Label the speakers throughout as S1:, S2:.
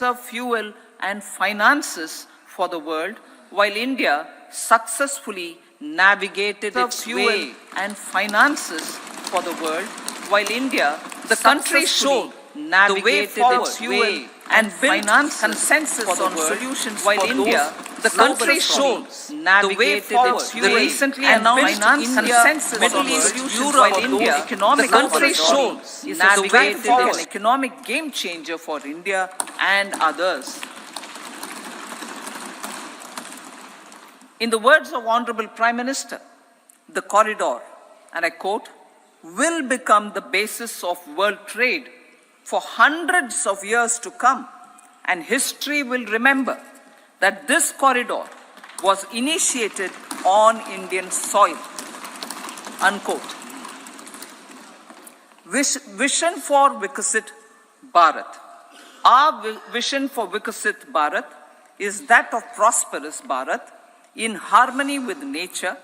S1: of fuel and finances for the world, while India successfully navigated its fuel and finances for the world, while India, the country showed the way forward its fuel and built consensus on solutions while India, the country showed the way forward the recently announced consensus Middle East, Europe, while India, the country showed the way forward an economic game changer for India and others. In the words of Honorable Prime Minister, the corridor, and I quote, will become the basis of world trade for hundreds of years to come, and history will remember that this corridor was initiated on Indian soil, unquote. Vision for Vikasit Bharat. Our vision for Vikasit Bharat is that of prosperous Bharat in harmony with nature,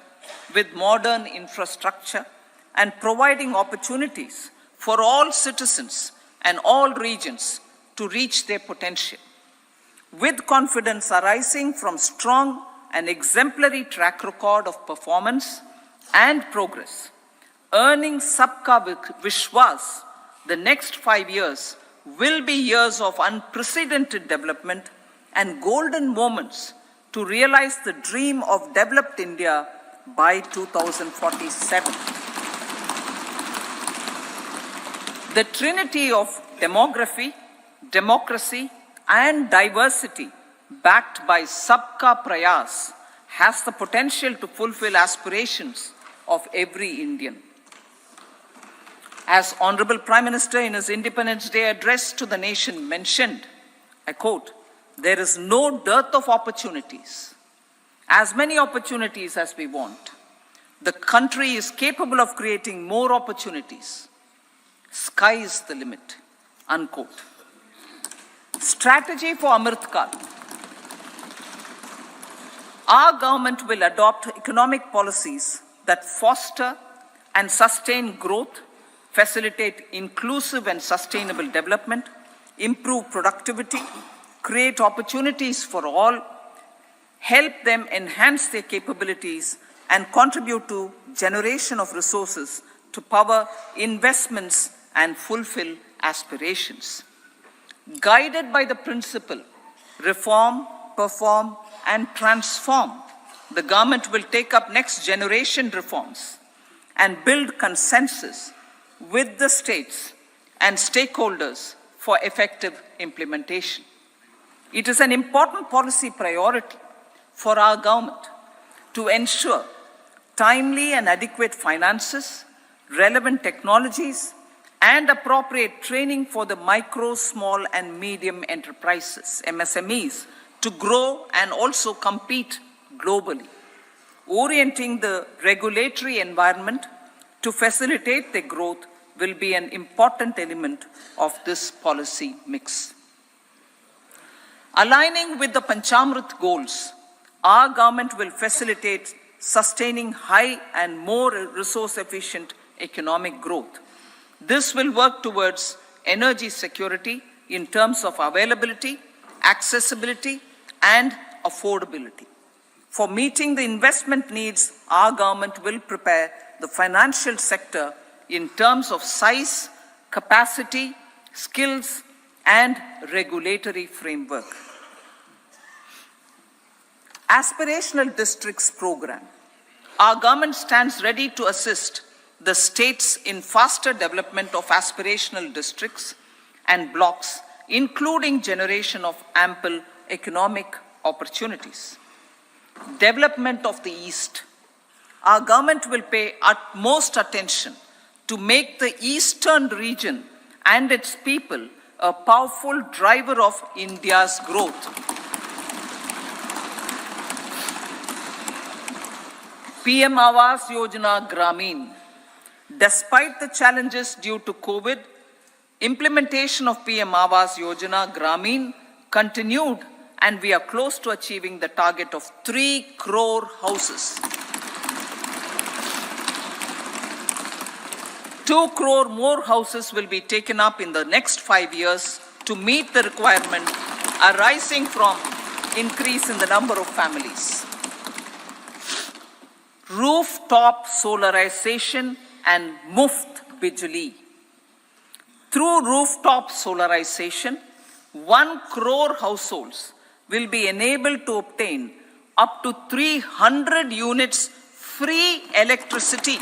S1: with modern infrastructure, and providing opportunities for all citizens and all regions to reach their potential. With confidence arising from strong and exemplary track record of performance and progress, earning Sabka Vishwas, the next 5 years will be years of unprecedented development and golden moments to realize the dream of developed India by 2047. The trinity of demography, democracy, and diversity backed by Sabka Prayas has the potential to fulfill aspirations of every Indian. As Honorable Prime Minister in his Independence Day address to the nation mentioned, I quote, there is no dearth of opportunities, as many opportunities as we want. The country is capable of creating more opportunities. Sky is the limit, unquote. Strategy for Amrit Kal. Our government will adopt economic policies that foster and sustain growth, facilitate inclusive and sustainable development, improve productivity, create opportunities for all, help them enhance their capabilities, and contribute to generation of resources to power investments and fulfill aspirations. Guided by the principle, reform, perform, and transform, the government will take up next generation reforms and build consensus with the states and stakeholders for effective implementation. It is an important policy priority for our government to ensure timely and adequate finances, relevant technologies, and appropriate training for the micro, small, and medium enterprises, MSMEs, to grow and also compete globally. Orienting the regulatory environment to facilitate their growth will be an important element of this policy mix. Aligning with the Panchamrit goals, our government will facilitate sustaining high and more resource-efficient economic growth. This will work towards energy security in terms of availability, accessibility, and affordability. For meeting the investment needs, our government will prepare the financial sector in terms of size, capacity, skills, and regulatory framework. Aspirational Districts Program. Our government stands ready to assist the states in faster development of aspirational districts and blocks, including generation of ample economic opportunities. Development of the East. Our government will pay utmost attention to make the eastern region and its people a powerful driver of India's growth. PM Awas Yojana Gramin. Despite the challenges due to COVID, implementation of PM Awas Yojana Gramin continued, and we are close to achieving the target of 3 crore houses. 2 crore more houses will be taken up in the next 5 years to meet the requirement arising from increase in the number of families. Rooftop solarization and Muft Bijli. Through rooftop solarization, 1 crore households will be enabled to obtain up to 300 units free electricity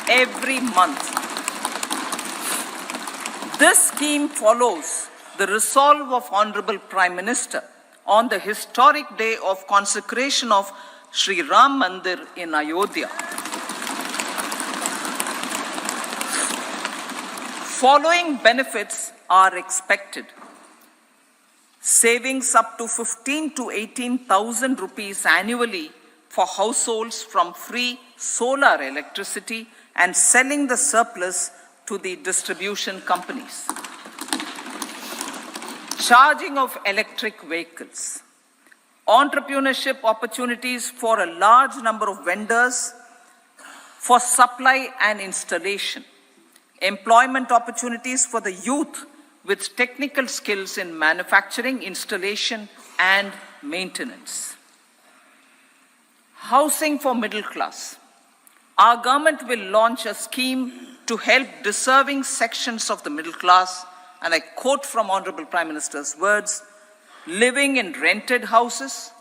S1: every month. This scheme follows the resolve of Honorable Prime Minister on the historic day of consecration of Sri Ram Mandir in Ayodhya. Following benefits are expected. Savings up to 15 to 18,000 rupees annually for households from free solar electricity and selling the surplus to the distribution companies. Charging of electric vehicles. Entrepreneurship opportunities for a large number of vendors for supply and installation. Employment opportunities for the youth with technical skills in manufacturing, installation, and maintenance. Housing for middle class. Our government will launch a scheme to help deserving sections of the middle class, and I quote from Honorable Prime Minister's words, living in rented houses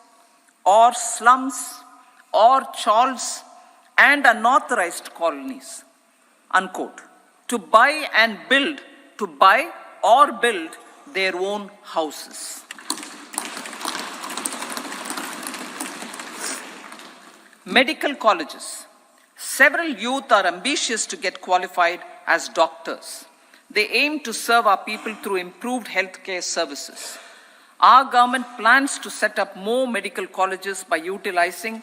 S1: or slums or chawls and unauthorized colonies, unquote, to buy or build their own houses. Medical colleges. Several youth are ambitious to get qualified as doctors. They aim to serve our people through improved healthcare services. Our government plans to set up more medical colleges by utilizing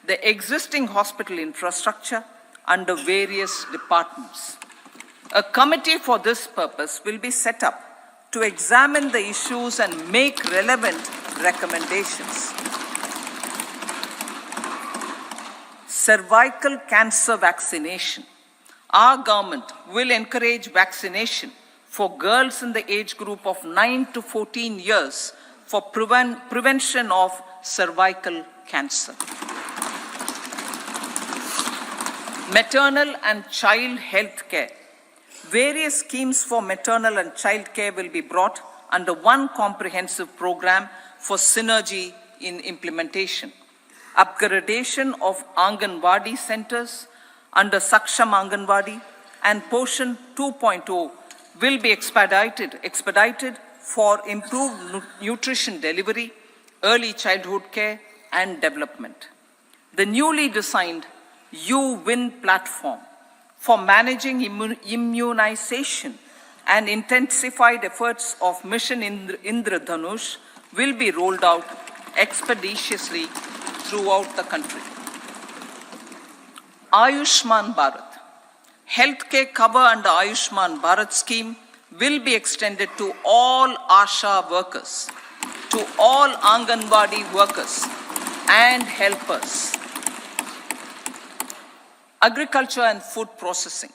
S1: the existing hospital infrastructure under various departments. A committee for this purpose will be set up to examine the issues and make relevant recommendations. Cervical cancer vaccination. Our government will encourage vaccination for girls in the age group of 9 to 14 years for prevention of cervical cancer. Maternal and child health care. Various schemes for maternal and child care will be brought under one comprehensive program for synergy in implementation. Upgradation of Anganwadi centers under Saksham Anganwadi and Poshan 2.0 will be expedited for improved nutrition delivery, early childhood care and development. The newly designed U-Win platform for managing immunization and intensified efforts of Mission Indradhanush will be rolled out expeditiously throughout the country. Ayushman Bharat. Healthcare cover under Ayushman Bharat scheme will be extended to all ASHA workers, to all Anganwadi workers and helpers. Agriculture and food processing.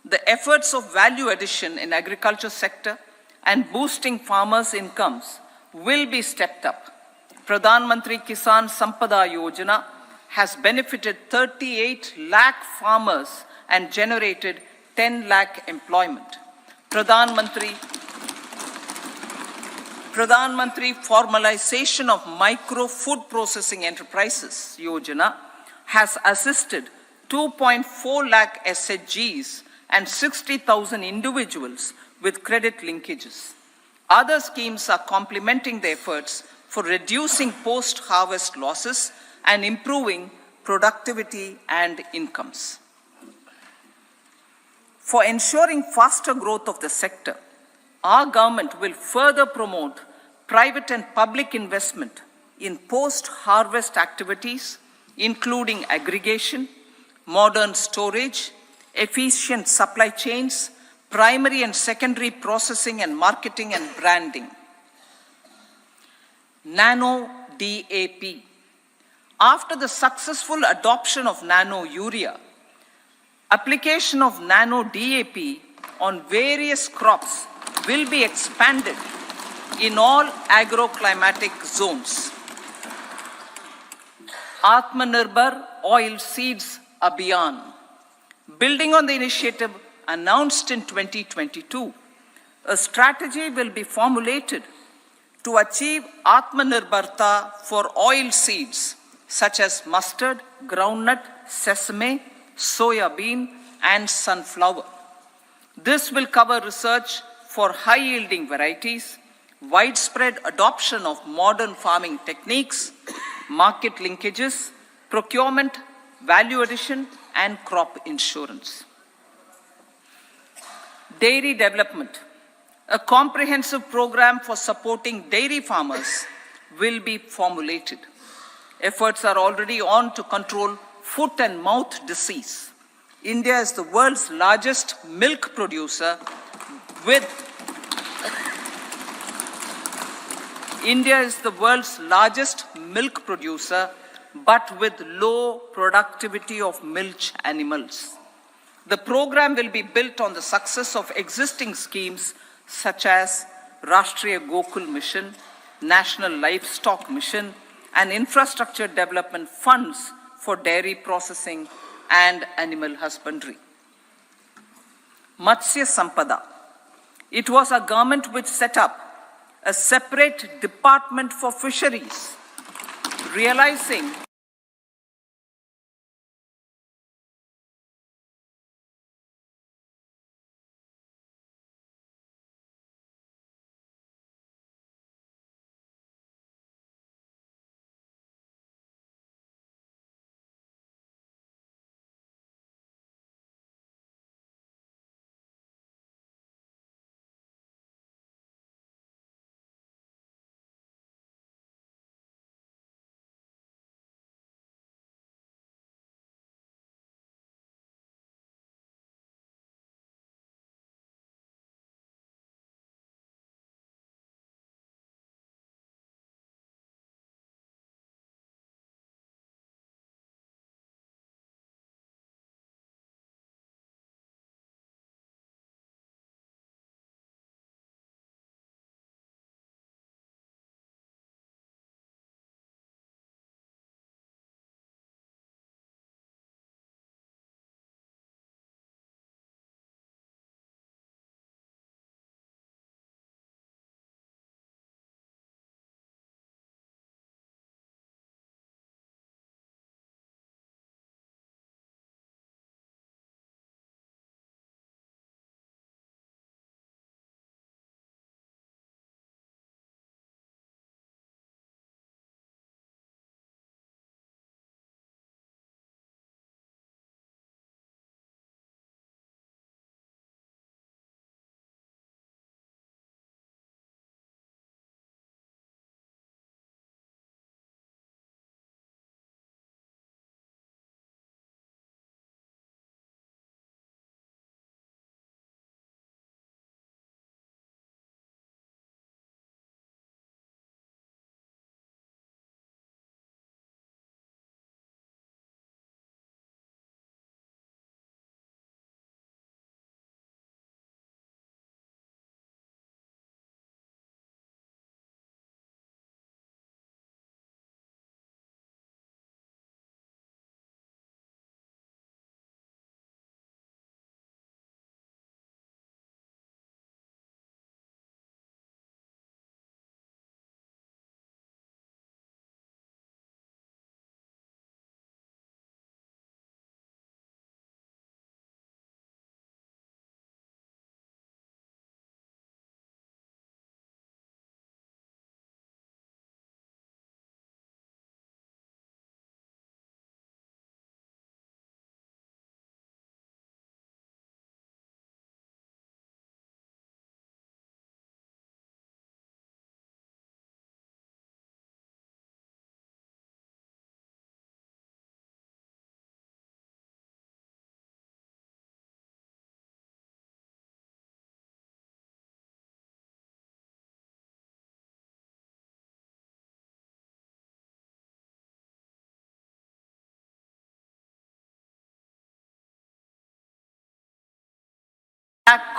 S1: The efforts of value addition in agriculture sector and boosting farmers' incomes will be stepped up. Pradhan Mantri Kisan Sampada Yojana has benefited 38 lakh farmers and generated 10 lakh employment. Pradhan Mantri Formalization of Micro Food Processing Enterprises Yojana has assisted 2.4 lakh SHGs and 60,000 individuals with credit linkages. Other schemes are complementing the efforts for reducing post-harvest losses and improving productivity and incomes. For ensuring faster growth of the sector, our government will further promote private and public investment in post-harvest activities, including aggregation, modern storage, efficient supply chains, primary and secondary processing and marketing and branding. Nano DAP. After the successful adoption of nano urea, application of nano DAP on various crops will be expanded in all agroclimatic zones. Atmanirbhar Oil Seeds Abhiyan. Building on the initiative announced in 2022, a strategy will be formulated to achieve Atmanirbharta for oil seeds such as mustard, groundnut, sesame, soya bean, and sunflower. This will cover research for high-yielding varieties, widespread adoption of modern farming techniques, market linkages, procurement, value addition, and crop insurance. Dairy development. A comprehensive program for supporting dairy farmers will be formulated. Efforts are already on to control foot and mouth disease. India is the world's largest milk producer with but with low productivity of milch animals. The program will be built on the success of existing schemes such as Rashtriya Gokul Mission, National Livestock Mission, and infrastructure development funds for dairy processing and animal husbandry. Matsya Sampada. It was our government which set up a separate department for fisheries, realizing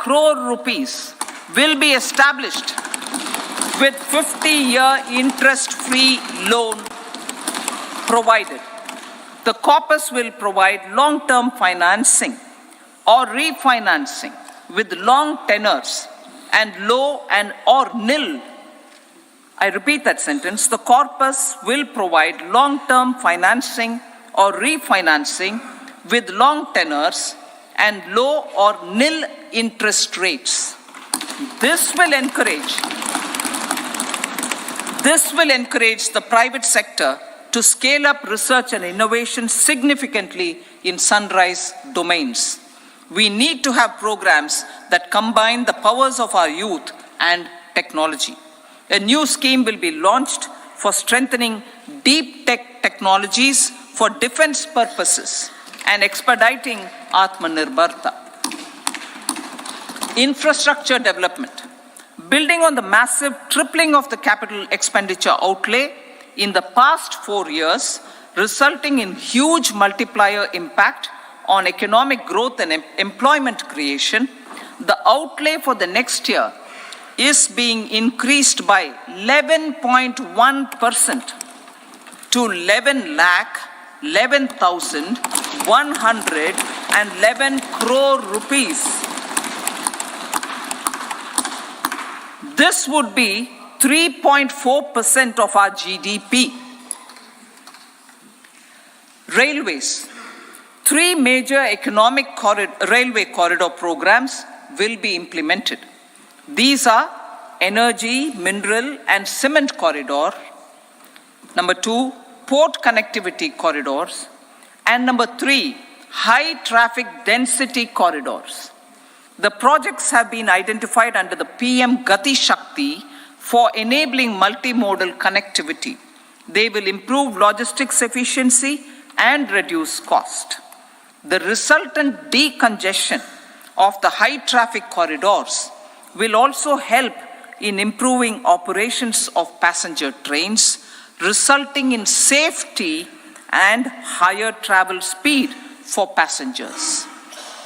S1: crore rupees will be established with 50-year interest-free loan provided. The corpus will provide long-term financing or refinancing with long tenors and low and or nil. I repeat that sentence. The corpus will provide long-term financing or refinancing with long tenors and low or nil interest rates. This will encourage the private sector to scale up research and innovation significantly in sunrise domains. We need to have programs that combine the powers of our youth and technology. A new scheme will be launched for strengthening deep tech technologies for defense purposes and expediting Atmanirbarta. Infrastructure development. Building on the massive tripling of the capital expenditure outlay in the past 4 years, resulting in huge multiplier impact on economic growth and employment creation, the outlay for the next year is being increased by 11.1% to 11,111 crore rupees. This would be 3.4% of our GDP. Railways. 3 major railway corridor programs will be implemented. These are energy, mineral and cement corridor. Number 2, port connectivity corridors. And number 3, high traffic density corridors. The projects have been identified under the PM Gati Shakti for enabling multimodal connectivity. They will improve logistics efficiency and reduce cost. The resultant decongestion of the high traffic corridors will also help in improving operations of passenger trains, resulting in safety and higher travel speed for passengers.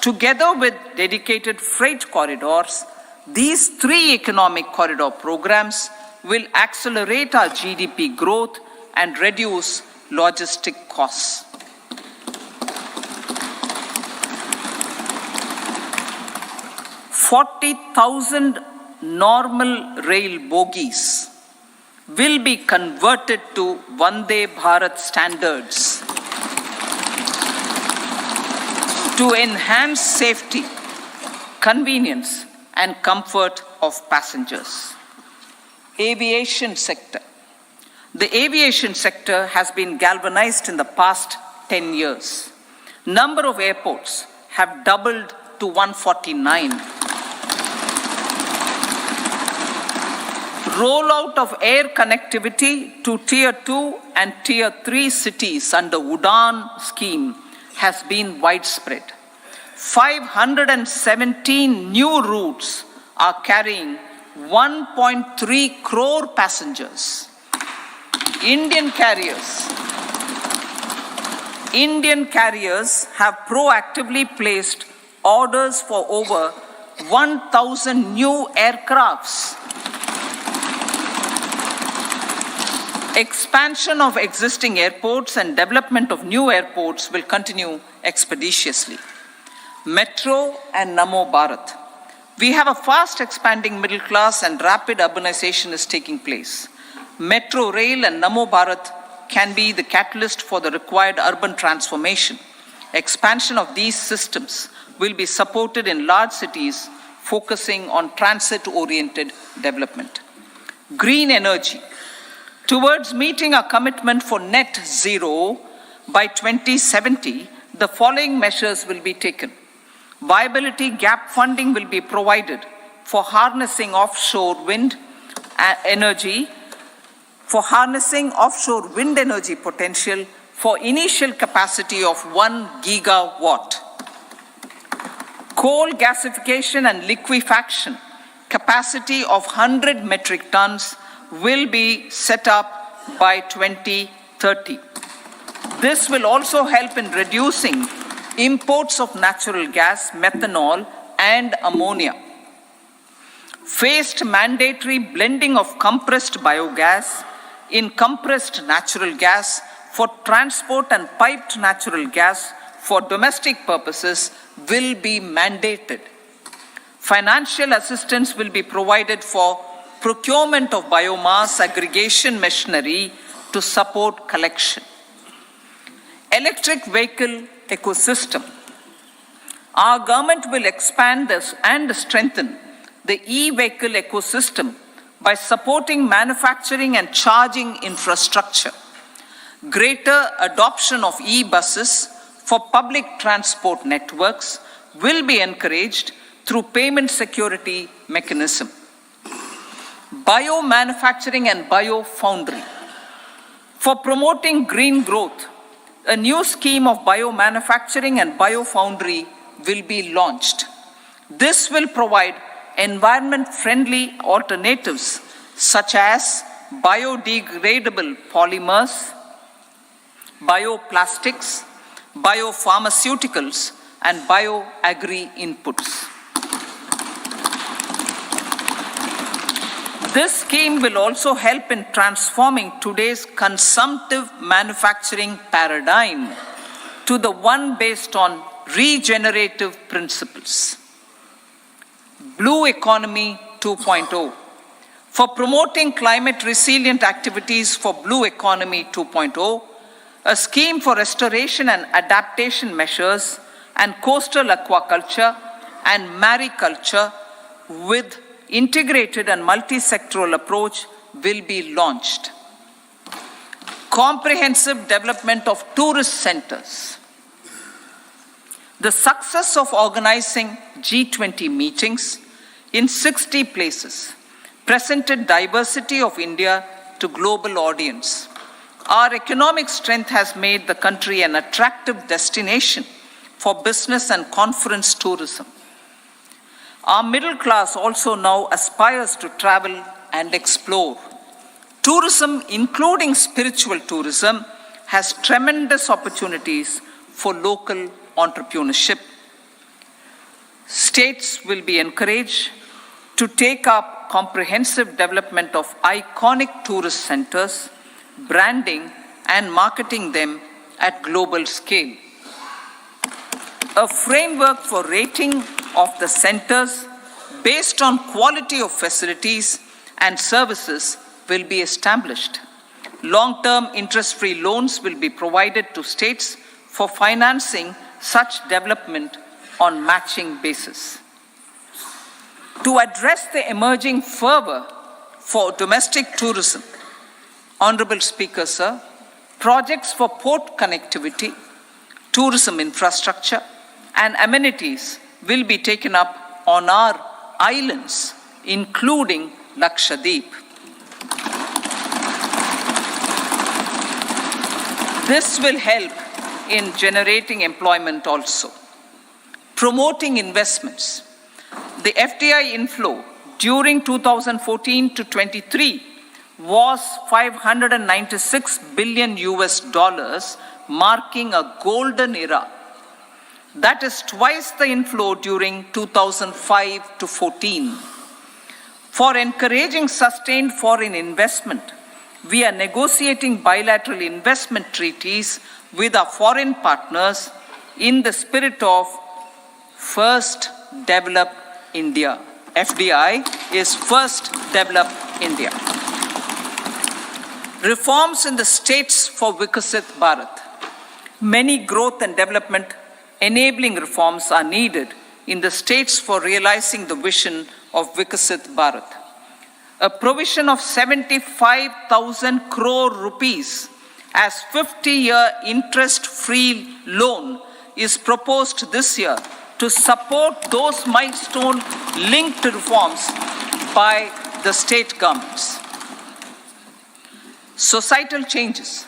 S1: Together with dedicated freight corridors, these 3 economic corridor programs will accelerate our GDP growth and reduce logistic costs. 40,000 normal rail bogies will be converted to Vande Bharat standards to enhance safety, convenience, and comfort of passengers. Aviation sector. The aviation sector has been galvanized in the past 10 years. Number of airports have doubled to 149. Rollout of air connectivity to Tier 2 and Tier 3 cities under Udan scheme has been widespread. 517 new routes are carrying 1.3 crore passengers. Indian carriers have proactively placed orders for over 1,000 new aircrafts. Expansion of existing airports and development of new airports will continue expeditiously. Metro and Namo Bharat. We have a fast expanding middle class and rapid urbanization is taking place. Metro rail and Namo Bharat can be the catalyst for the required urban transformation. Expansion of these systems will be supported in large cities, focusing on transit-oriented development. Green energy. Towards meeting our commitment for net zero by 2070, the following measures will be taken. Viability gap funding will be provided for harnessing offshore wind energy potential for initial capacity of 1 gigawatt. Coal gasification and liquefaction capacity of 100 metric tons will be set up by 2030. This will also help in reducing imports of natural gas, methanol, and ammonia. phased mandatory blending of compressed biogas in compressed natural gas for transport and piped natural gas for domestic purposes will be mandated. Financial assistance will be provided for procurement of biomass aggregation machinery to support collection. Electric vehicle ecosystem. Our government will expand this and strengthen the e-vehicle ecosystem by supporting manufacturing and charging infrastructure. Greater adoption of e-buses for public transport networks will be encouraged through payment security mechanism. Biomanufacturing and biofoundry. For promoting green growth, a new scheme of biomanufacturing and biofoundry will be launched. This will provide environment-friendly alternatives such as biodegradable polymers, bioplastics, biopharmaceuticals, and bioagri-inputs. This scheme will also help in transforming today's consumptive manufacturing paradigm to the one based on regenerative principles. Blue Economy 2.0. For promoting climate resilient activities for Blue Economy 2.0, a scheme for restoration and adaptation measures and coastal aquaculture and mariculture with integrated and multi-sectoral approach will be launched. Comprehensive development of tourist centers. The success of organizing G20 meetings in 60 places presented diversity of India to global audience. Our economic strength has made the country an attractive destination for business and conference tourism. Our middle class also now aspires to travel and explore. Tourism, including spiritual tourism, has tremendous opportunities for local entrepreneurship. States will be encouraged to take up comprehensive development of iconic tourist centers, branding and marketing them at global scale. A framework for rating of the centers based on quality of facilities and services will be established. Long-term interest-free loans will be provided to states for financing such development on matching basis. To address the emerging fervor for domestic tourism, Honorable Speaker, sir, projects for port connectivity, tourism infrastructure, and amenities will be taken up on our islands, including Lakshadweep. This will help in generating employment also. Promoting investments. The FDI inflow during 2014 to 23 was $596 billion, marking a golden era. That is twice the inflow during 2005 to 14. For encouraging sustained foreign investment, we are negotiating bilateral investment treaties with our foreign partners in the spirit of First Develop India. FDI is First Develop India. Reforms in the states for Vikasit Bharat. Many growth and development enabling reforms are needed in the states for realizing the vision of Vikasit Bharat. A provision of 75,000 crore rupees as 50-year interest-free loan is proposed this year to support those milestone-linked reforms by the state governments. Societal changes.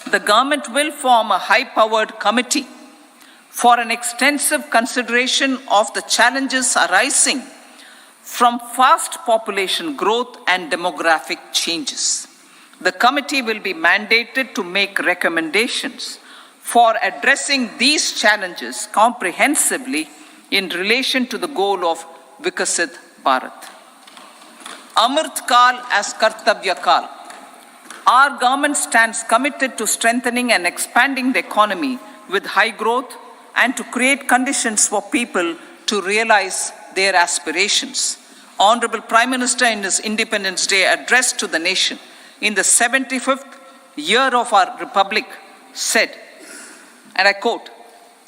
S1: The government will form a high-powered committee for an extensive consideration of the challenges arising from fast population growth and demographic changes. The committee will be mandated to make recommendations for addressing these challenges comprehensively in relation to the goal of Vikasit Bharat. Amrit Kal as Kartavya Kal. Our government stands committed to strengthening and expanding the economy with high growth and to create conditions for people to realize their aspirations. Honorable Prime Minister, in his Independence Day address to the nation in the 75th year of our Republic, said, and I quote,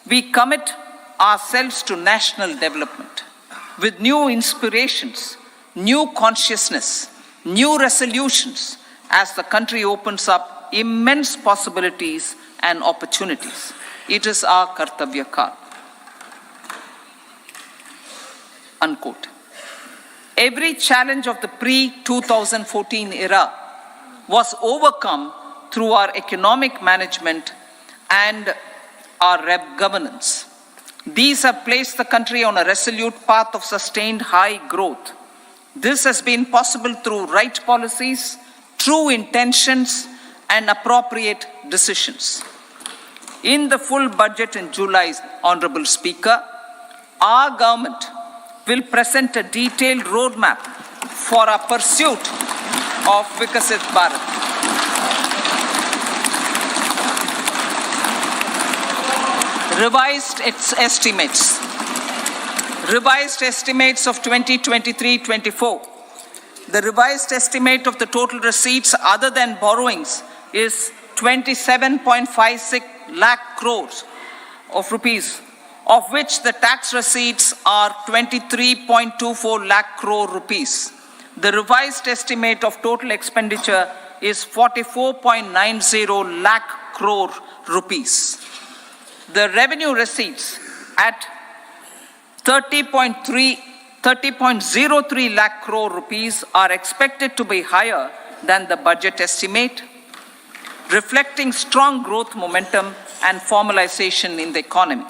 S1: "We commit ourselves to national development with new inspirations, new consciousness, new resolutions as the country opens up immense possibilities and opportunities. It is our Kartavya Kal." Unquote. Every challenge of the pre-2014 era was overcome through our economic management and our governance. These have placed the country on a resolute path of sustained high growth. This has been possible through right policies, true intentions, and appropriate decisions. In the full budget in July, Honorable Speaker, our government will present a detailed roadmap for our pursuit of Vikasit Bharat. Revised estimates of 2023-24. The revised estimate of the total receipts other than borrowings is 27.56 lakh crores of rupees, of which the tax receipts are 23.24 lakh crore rupees. The revised estimate of total expenditure is 44.90 lakh crore rupees. The revenue receipts at 30.03 lakh crore rupees are expected to be higher than the budget estimate, reflecting strong growth momentum and formalization in the economy.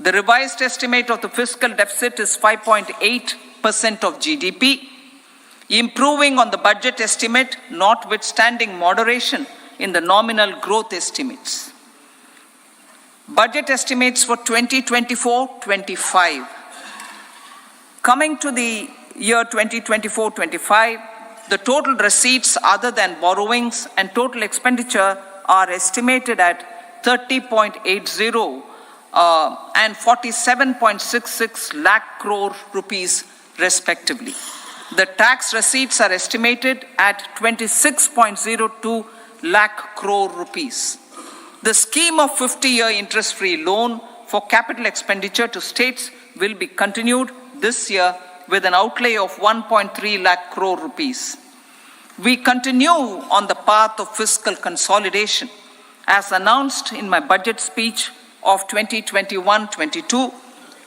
S1: The revised estimate of the fiscal deficit is 5.8% of GDP, improving on the budget estimate, notwithstanding moderation in the nominal growth estimates. Budget estimates for 2024-25. Coming to the year 2024-25, the total receipts other than borrowings and total expenditure are estimated at 30.80 and 47.66 lakh crore rupees respectively. The tax receipts are estimated at 26.02 lakh crore rupees. The scheme of 50-year interest-free loan for capital expenditure to states will be continued this year with an outlay of 1.3 lakh crore rupees. We continue on the path of fiscal consolidation as announced in my budget speech of 2021-22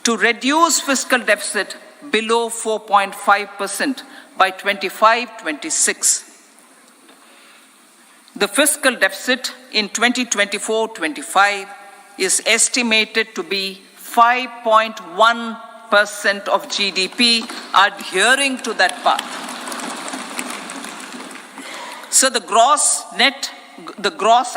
S1: to reduce fiscal deficit below 4.5% by 25-26. The fiscal deficit in 2024-25 is estimated to be 5.1% of GDP, adhering to that path. So the gross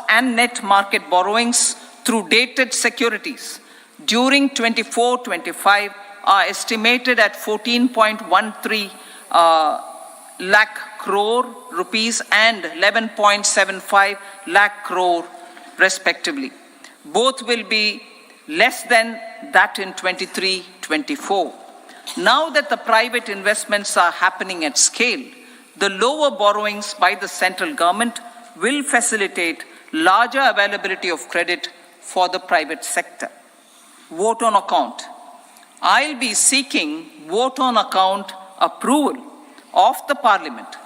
S1: and net market borrowings through dated securities during 24-25 are estimated at 14.13 lakh crore rupees and 11.75 lakh crore respectively. Both will be less than that in 23-24. Now that the private investments are happening at scale, the lower borrowings by the central government will facilitate larger availability of credit for the private sector. Vote on account. I'll be seeking vote on account approval of the Parliament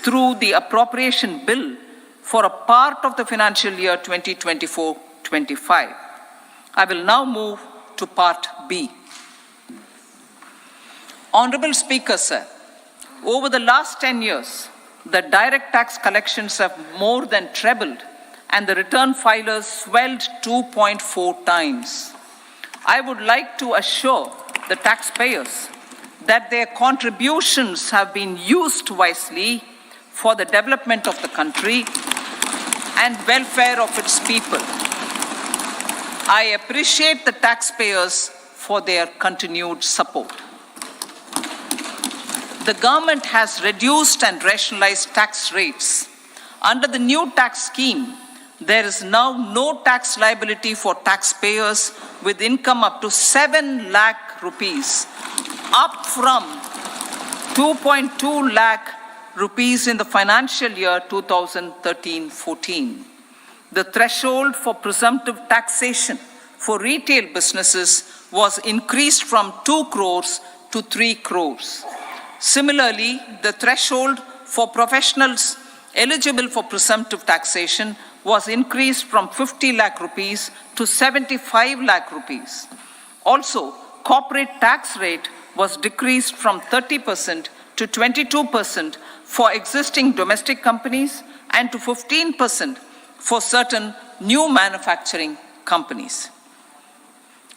S1: through the appropriation bill for a part of the financial year 2024-25. I will now move to part B. Honorable Speaker, sir, over the last 10 years, the direct tax collections have more than trebled and the return filers swelled 2.4 times. I would like to assure the taxpayers that their contributions have been used wisely for the development of the country and welfare of its people. I appreciate the taxpayers for their continued support. The government has reduced and rationalized tax rates. Under the new tax scheme, there is now no tax liability for taxpayers with income up to 7 lakh rupees, up from 2.2 lakh rupees in the financial year 2013-14. The threshold for presumptive taxation for retail businesses was increased from 2 crores to 3 crores. Similarly, the threshold for professionals eligible for presumptive taxation was increased from 50 lakh rupees to 75 lakh rupees. Also, corporate tax rate was decreased from 30% to 22% for existing domestic companies and to 15% for certain new manufacturing companies.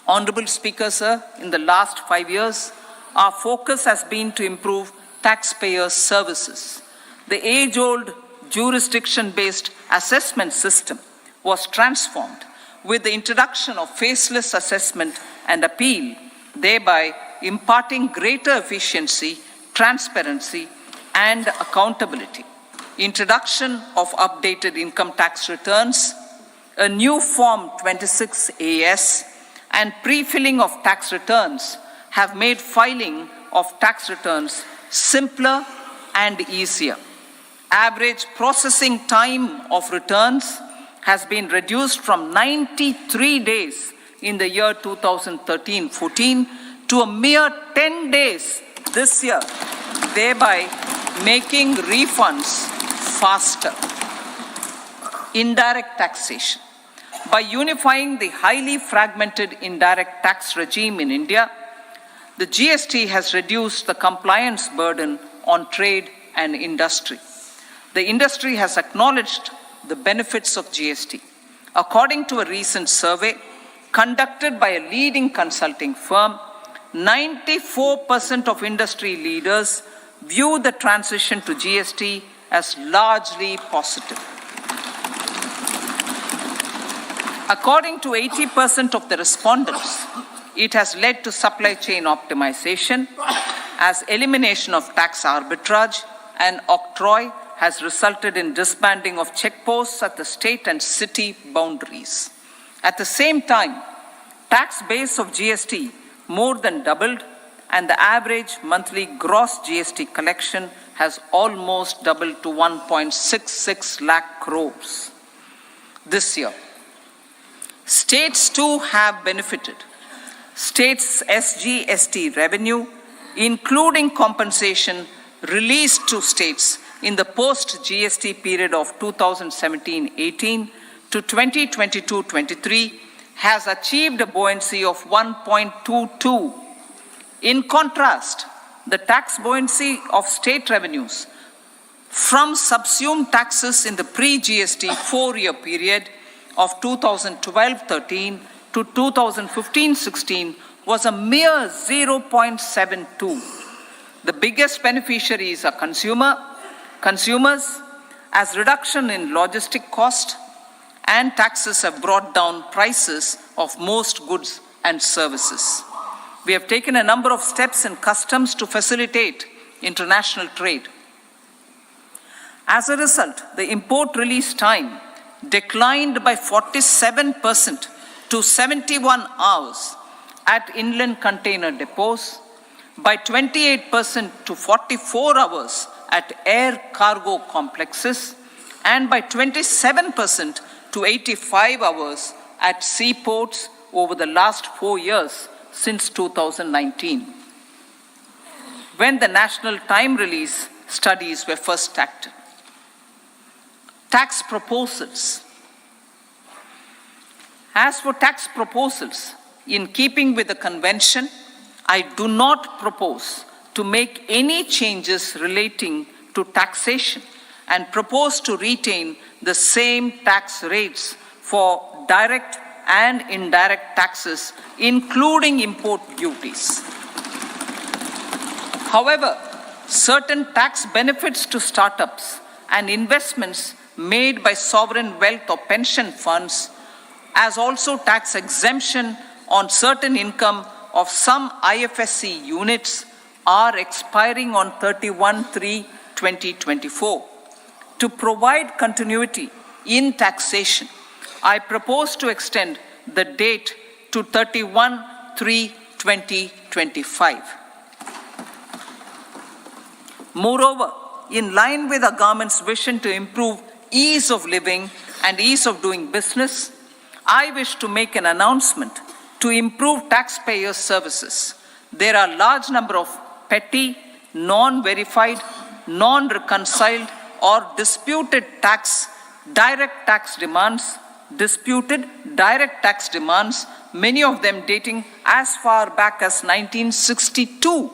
S1: Honorable Speaker, sir, in the last 5 years, our focus has been to improve taxpayer services. The age-old jurisdiction-based assessment system was transformed with the introduction of faceless assessment and appeal, thereby imparting greater efficiency, transparency, and accountability. Introduction of updated income tax returns, a new Form 26AS, and pre-filling of tax returns have made filing of tax returns simpler and easier. Average processing time of returns has been reduced from 93 days in the year 2013-14 to a mere 10 days this year, thereby making refunds faster. Indirect taxation. By unifying the highly fragmented indirect tax regime in India, the GST has reduced the compliance burden on trade and industry. The industry has acknowledged the benefits of GST. According to a recent survey conducted by a leading consulting firm, 94% of industry leaders view the transition to GST as largely positive. According to 80% of the respondents, it has led to supply chain optimization, as elimination of tax arbitrage and octroi has resulted in disbanding of checkposts at the state and city boundaries. At the same time, tax base of GST more than doubled, and the average monthly gross GST collection has almost doubled to 1.66 lakh crores this year. States too have benefited. States' SGST revenue, including compensation released to states in the post-GST period of 2017-18 to 2022-23, has achieved a buoyancy of 1.22. In contrast, the tax buoyancy of state revenues from subsumed taxes in the pre-GST 4-year period of 2012-13 to 2015-16 was a mere 0.72. The biggest beneficiaries are consumers, as reduction in logistic cost and taxes have brought down prices of most goods and services. We have taken a number of steps in customs to facilitate international trade. As a result, the import release time declined by 47% to 71 hours at inland container depots, by 28% to 44 hours at air cargo complexes, and by 27% to 85 hours at seaports over the last 4 years since 2019, when the national time release studies were first started. Tax proposals. As for tax proposals, in keeping with the convention, I do not propose to make any changes relating to taxation and propose to retain the same tax rates for direct and indirect taxes, including import duties. However, certain tax benefits to startups and investments made by sovereign wealth or pension funds, as also tax exemption on certain income of some IFSC units, are expiring on 31/3/2024. To provide continuity in taxation, I propose to extend the date to 31/3/2025. Moreover, in line with our government's vision to improve ease of living and ease of doing business, I wish to make an announcement to improve taxpayer services. There are a large number of petty, non-verified, non-reconciled or disputed direct tax demands, many of them dating as far back as 1962,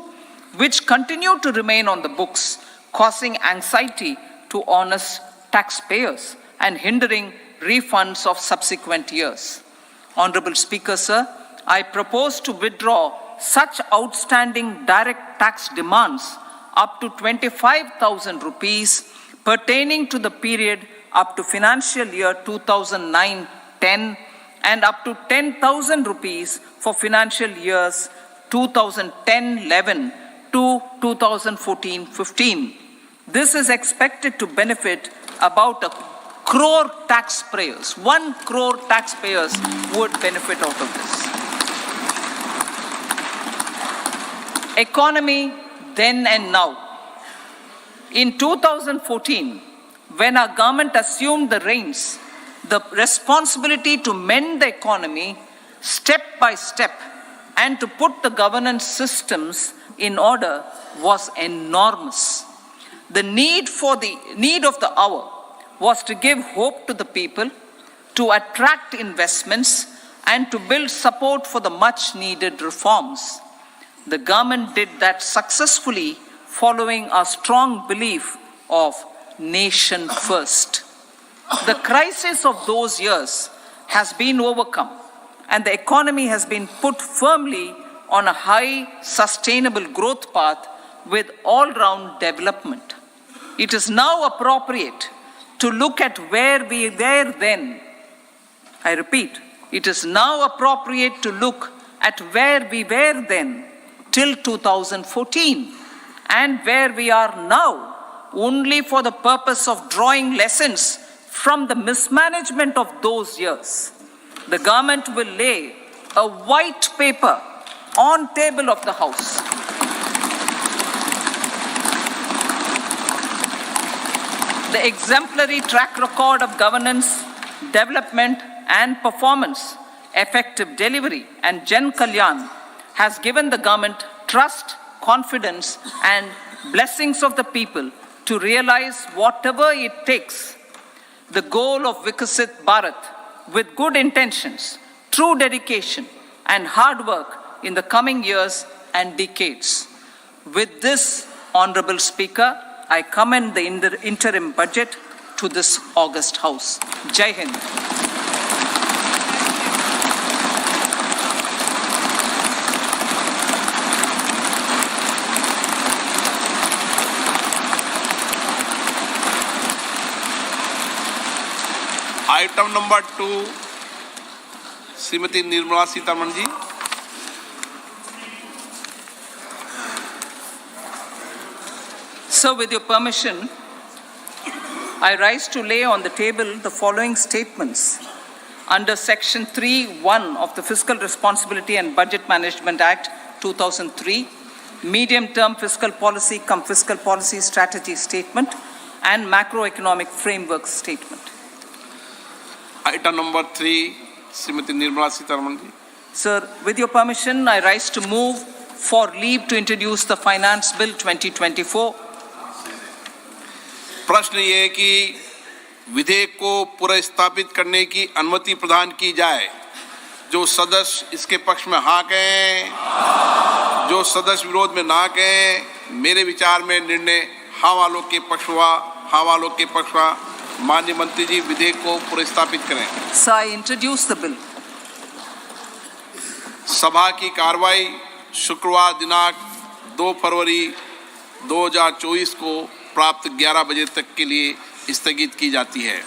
S1: which continue to remain on the books, causing anxiety to honest taxpayers and hindering refunds of subsequent years. Honorable Speaker, sir, I propose to withdraw such outstanding direct tax demands up to 25,000 rupees pertaining to the period up to financial year 2009-10 and up to 10,000 rupees for financial years 2010-11 to 2014-15. This is expected to benefit about 1 crore taxpayers. 1 crore taxpayers would benefit out of this. Economy then and now. In 2014, when our government assumed the reins, the responsibility to mend the economy step by step and to put the governance systems in order was enormous. The need of the hour was to give hope to the people, to attract investments, and to build support for the much needed reforms. The government did that successfully, following our strong belief of nation first. The crisis of those years has been overcome, and the economy has been put firmly on a high, sustainable growth path with all-round development. It is now appropriate to look at where we were then. I repeat, it is now appropriate to look at where we were then till 2014 and where we are now, only for the purpose of drawing lessons from the mismanagement of those years. The government will lay a white paper on table of the House. The exemplary track record of governance, development and performance, effective delivery and Jan Kalyan has given the government trust, confidence and blessings of the people to realize whatever it takes, the goal of Vikasit Bharat, with good intentions, true dedication and hard work in the coming years and decades. With this, Honorable Speaker, I commend the interim budget to this august House. Jai Hind.
S2: Item number 2 Shrimati Nirmala Sitharaman ji.
S1: So, with your permission, I rise to lay on the table the following statements. Under Section 3(1) of the Fiscal Responsibility and Budget Management Act 2003, medium-term fiscal policy cum fiscal policy strategy statement and macroeconomic framework statement.
S2: Item number 3, Srimati Nirmala Sitharaman ji.
S1: Sir, with your permission, I rise to move for leave to introduce the Finance Bill 2024.
S2: प्रश्न ये है कि विधेयक को पुनर्स्थापित करने की अनुमति प्रदान की जाए। जो सदस्य इसके पक्ष में हाँ कहें, जो सदस्य विरोध में ना कहें। मेरे विचार में निर्णय हाँ वालों के पक्ष हुआ, हाँ वालों के पक्ष हुआ। माननीय मंत्री जी विधेयक को पुनर्स्थापित करें।
S1: Sir, I introduce the bill.
S2: सभा की कार्रवाई शुक्रवार दिनांक 2 फरवरी 2024 को प्राप्त 11 बजे तक के लिए स्थगित की जाती है।